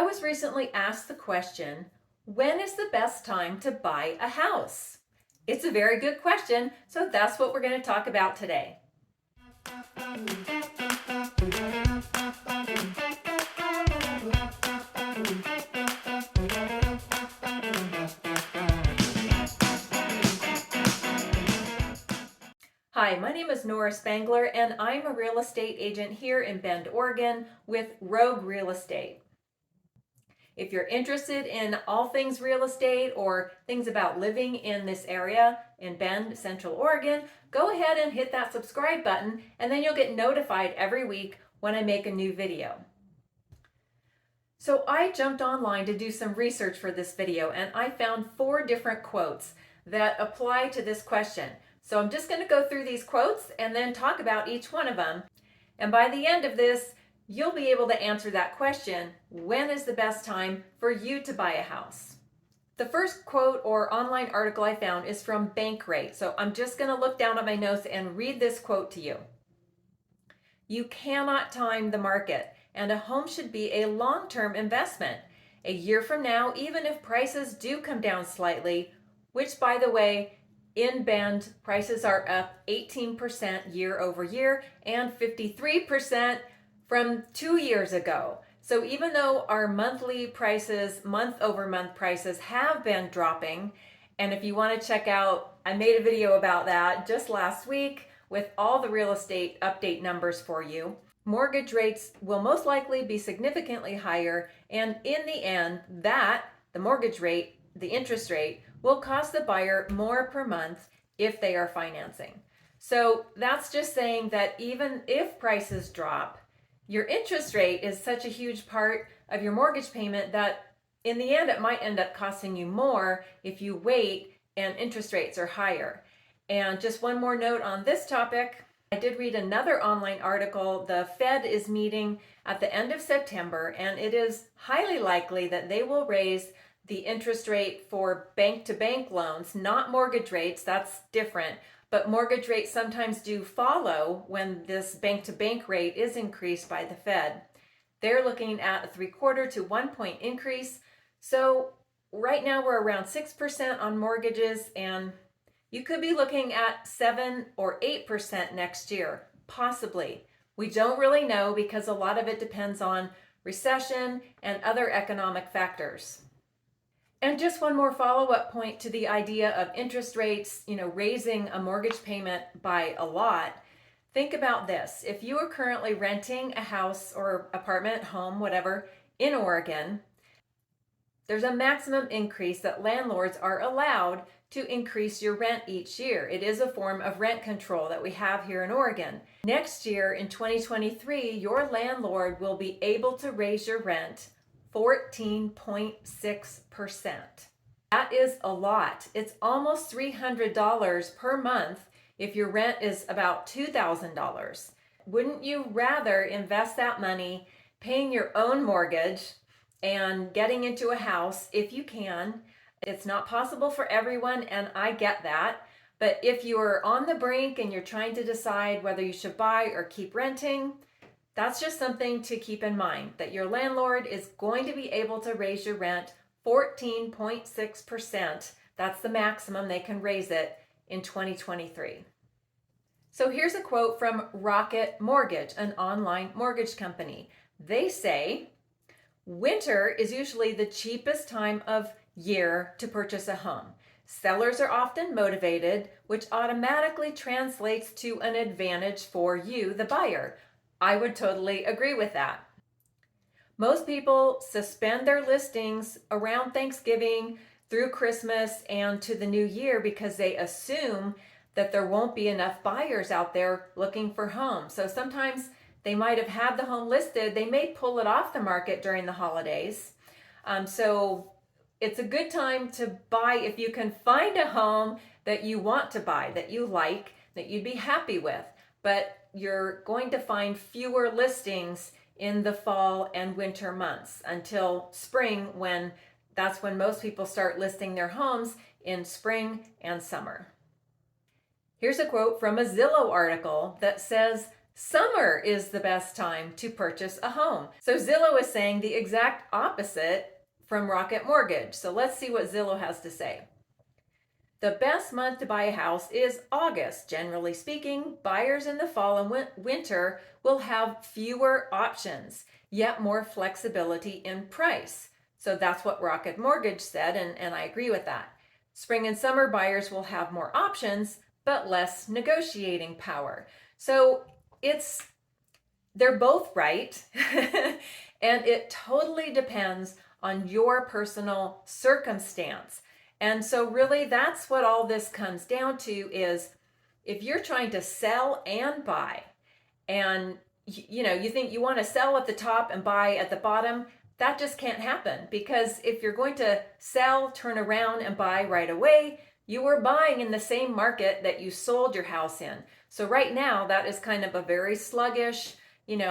I was recently asked the question, when is the best time to buy a house? It's a very good question, so that's what we're going to talk about today. Hi, my name is Nora Spangler, and I'm a real estate agent here in Bend, Oregon with Rogue Real Estate. If you're interested in all things real estate or things about living in this area in Bend, Central Oregon, go ahead and hit that subscribe button, and then you'll get notified every week when I make a new video. So I jumped online to do some research for this video, and I found 4 different quotes that apply to this question. So I'm just going to go through these quotes and then talk about each one of them. And by the end of this, you'll be able to answer that question, when is the best time for you to buy a house? The first quote or online article I found is from Bankrate. So I'm just going to look down at my notes and read this quote to you. You cannot time the market, and a home should be a long-term investment. A year from now, even if prices do come down slightly, which by the way, in Bend, prices are up 18% year over year and 53% from 2 years ago. So even though our monthly prices, month over month prices have been dropping, and if you want to check out, I made a video about that just last week with all the real estate update numbers for you. Mortgage rates will most likely be significantly higher, and in the end, the mortgage rate, the interest rate, will cost the buyer more per month if they are financing. So that's just saying that even if prices drop, your interest rate is such a huge part of your mortgage payment that in the end it might end up costing you more if you wait and interest rates are higher. And just one more note on this topic. I did read another online article. The Fed is meeting at the end of September, and it is highly likely that they will raise the interest rate for bank-to-bank loans, not mortgage rates, that's different, but mortgage rates sometimes do follow when this bank-to-bank rate is increased by the Fed. They're looking at a 3/4 to 1 point increase. So right now we're around 6% on mortgages, and you could be looking at 7 or 8% next year, possibly. We don't really know because a lot of it depends on recession and other economic factors. And just one more follow-up point to the idea of interest rates, raising a mortgage payment by a lot. Think about this. If you are currently renting a house or apartment, home, whatever, in Oregon, there's a maximum increase that landlords are allowed to increase your rent each year. It is a form of rent control that we have here in Oregon. Next year, in 2023, your landlord will be able to raise your rent 14.6%. That is a lot. It's almost $300 per month if your rent is about $2,000. Wouldn't you rather invest that money paying your own mortgage and getting into a house if you can? It's not possible for everyone, and I get that. But if you're on the brink and you're trying to decide whether you should buy or keep renting, that's just something to keep in mind, that your landlord is going to be able to raise your rent 14.6%. That's the maximum they can raise it in 2023. So here's a quote from Rocket Mortgage, an online mortgage company. They say, winter is usually the cheapest time of year to purchase a home. Sellers are often motivated, which automatically translates to an advantage for you, the buyer. I would totally agree with that. Most people suspend their listings around Thanksgiving through Christmas and to the new year because they assume that there won't be enough buyers out there looking for homes. So sometimes they might have had the home listed. They may pull it off the market during the holidays. So it's a good time to buy if you can find a home that you want to buy, that you like, that you'd be happy with. But you're going to find fewer listings in the fall and winter months until spring, that's when most people start listing their homes in spring and summer. Here's a quote from a Zillow article that says Summer is the best time to purchase a home. So Zillow is saying the exact opposite from Rocket Mortgage. So let's see what Zillow has to say. The best month to buy a house is August. Generally speaking, buyers in the fall and winter will have fewer options, yet more flexibility in price. So that's what Rocket Mortgage said, and I agree with that. Spring and summer buyers will have more options, but less negotiating power. So they're both right, and it totally depends on your personal circumstance. And so really that's what all this comes down to is if you're trying to sell and buy and you think you want to sell at the top and buy at the bottom, that just can't happen, because if you're going to sell, turn around and buy right away, you are buying in the same market that you sold your house in. So right now that is kind of a very sluggish,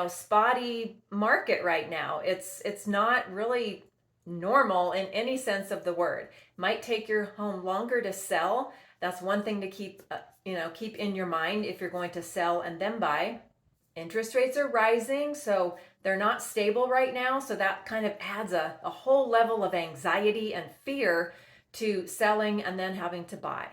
spotty market right now. It's not really normal in any sense of the word. Might take your home longer to sell. That's one thing to keep in your mind if you're going to sell and then buy. Interest rates are rising, so they're not stable right now. So that kind of adds a whole level of anxiety and fear to selling and then having to buy.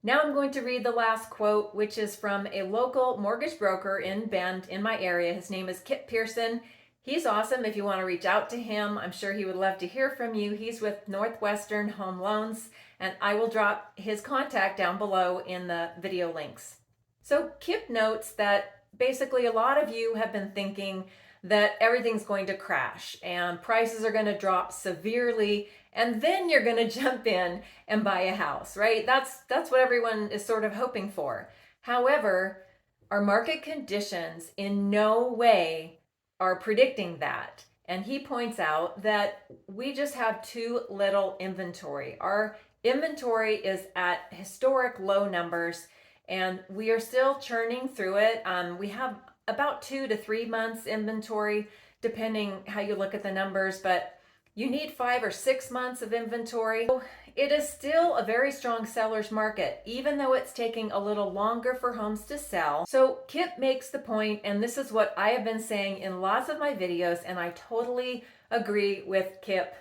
Now I'm going to read the last quote, which is from a local mortgage broker in Bend in my area. His name is Kip Pearson. He's awesome. If you want to reach out to him, I'm sure he would love to hear from you. He's with Northwestern Home Loans, and I will drop his contact down below in the video links. So Kip notes that basically a lot of you have been thinking that everything's going to crash and prices are going to drop severely, and then you're going to jump in and buy a house, right? That's what everyone is sort of hoping for. However, our market conditions in no way are predicting that. And he points out that we just have too little inventory. Our inventory is at historic low numbers, and we are still churning through it. We have about 2 to 3 months inventory, depending how you look at the numbers, but you need 5 or 6 months of inventory. So it is still a very strong seller's market, even though it's taking a little longer for homes to sell. So Kip makes the point, and this is what I have been saying in lots of my videos, and I totally agree with Kip,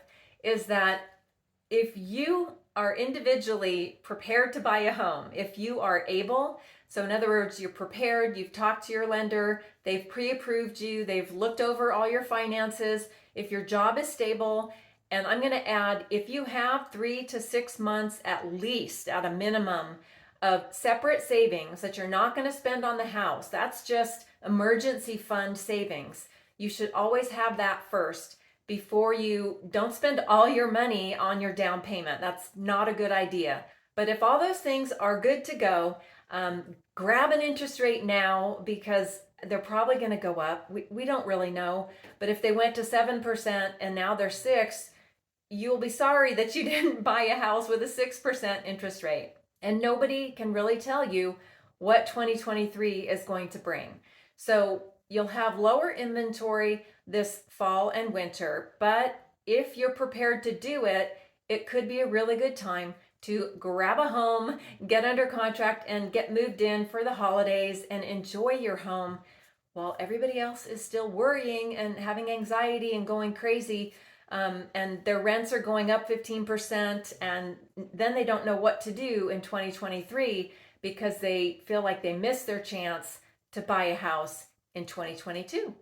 is that if you are individually prepared to buy a home, if you are able, so in other words, you're prepared, you've talked to your lender, they've pre-approved you, they've looked over all your finances, if your job is stable, and I'm going to add, if you have 3 to 6 months at least, at a minimum, of separate savings that you're not going to spend on the house, that's just emergency fund savings. You should always have that first before you don't spend all your money on your down payment. That's not a good idea. But if all those things are good to go, grab an interest rate now, because they're probably going to go up. We don't really know. But if they went to 7% and now they're 6%, you'll be sorry that you didn't buy a house with a 6% interest rate. And nobody can really tell you what 2023 is going to bring. So you'll have lower inventory this fall and winter, but if you're prepared to do it, it could be a really good time to grab a home, get under contract, and get moved in for the holidays and enjoy your home while everybody else is still worrying and having anxiety and going crazy. And their rents are going up 15%, and then they don't know what to do in 2023 because they feel like they missed their chance to buy a house in 2022.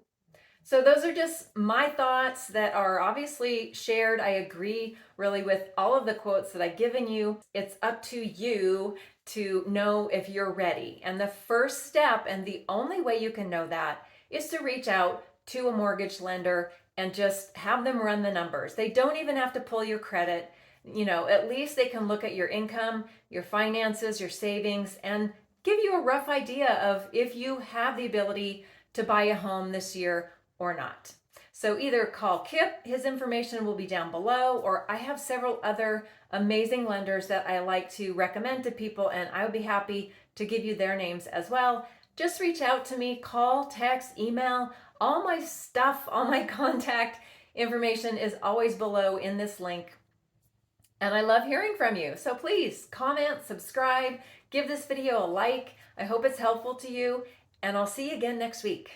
So those are just my thoughts that are obviously shared. I agree really with all of the quotes that I've given you. It's up to you to know if you're ready. And the first step, and the only way you can know that, is to reach out to a mortgage lender and just have them run the numbers. They don't even have to pull your credit. At least they can look at your income, your finances, your savings, and give you a rough idea of if you have the ability to buy a home this year or not. So either call Kip, his information will be down below, or I have several other amazing lenders that I like to recommend to people, and I would be happy to give you their names as well. Just reach out to me, call, text, email. All my stuff, all my contact information is always below in this link. And I love hearing from you. So please comment, subscribe, give this video a like. I hope it's helpful to you, and I'll see you again next week.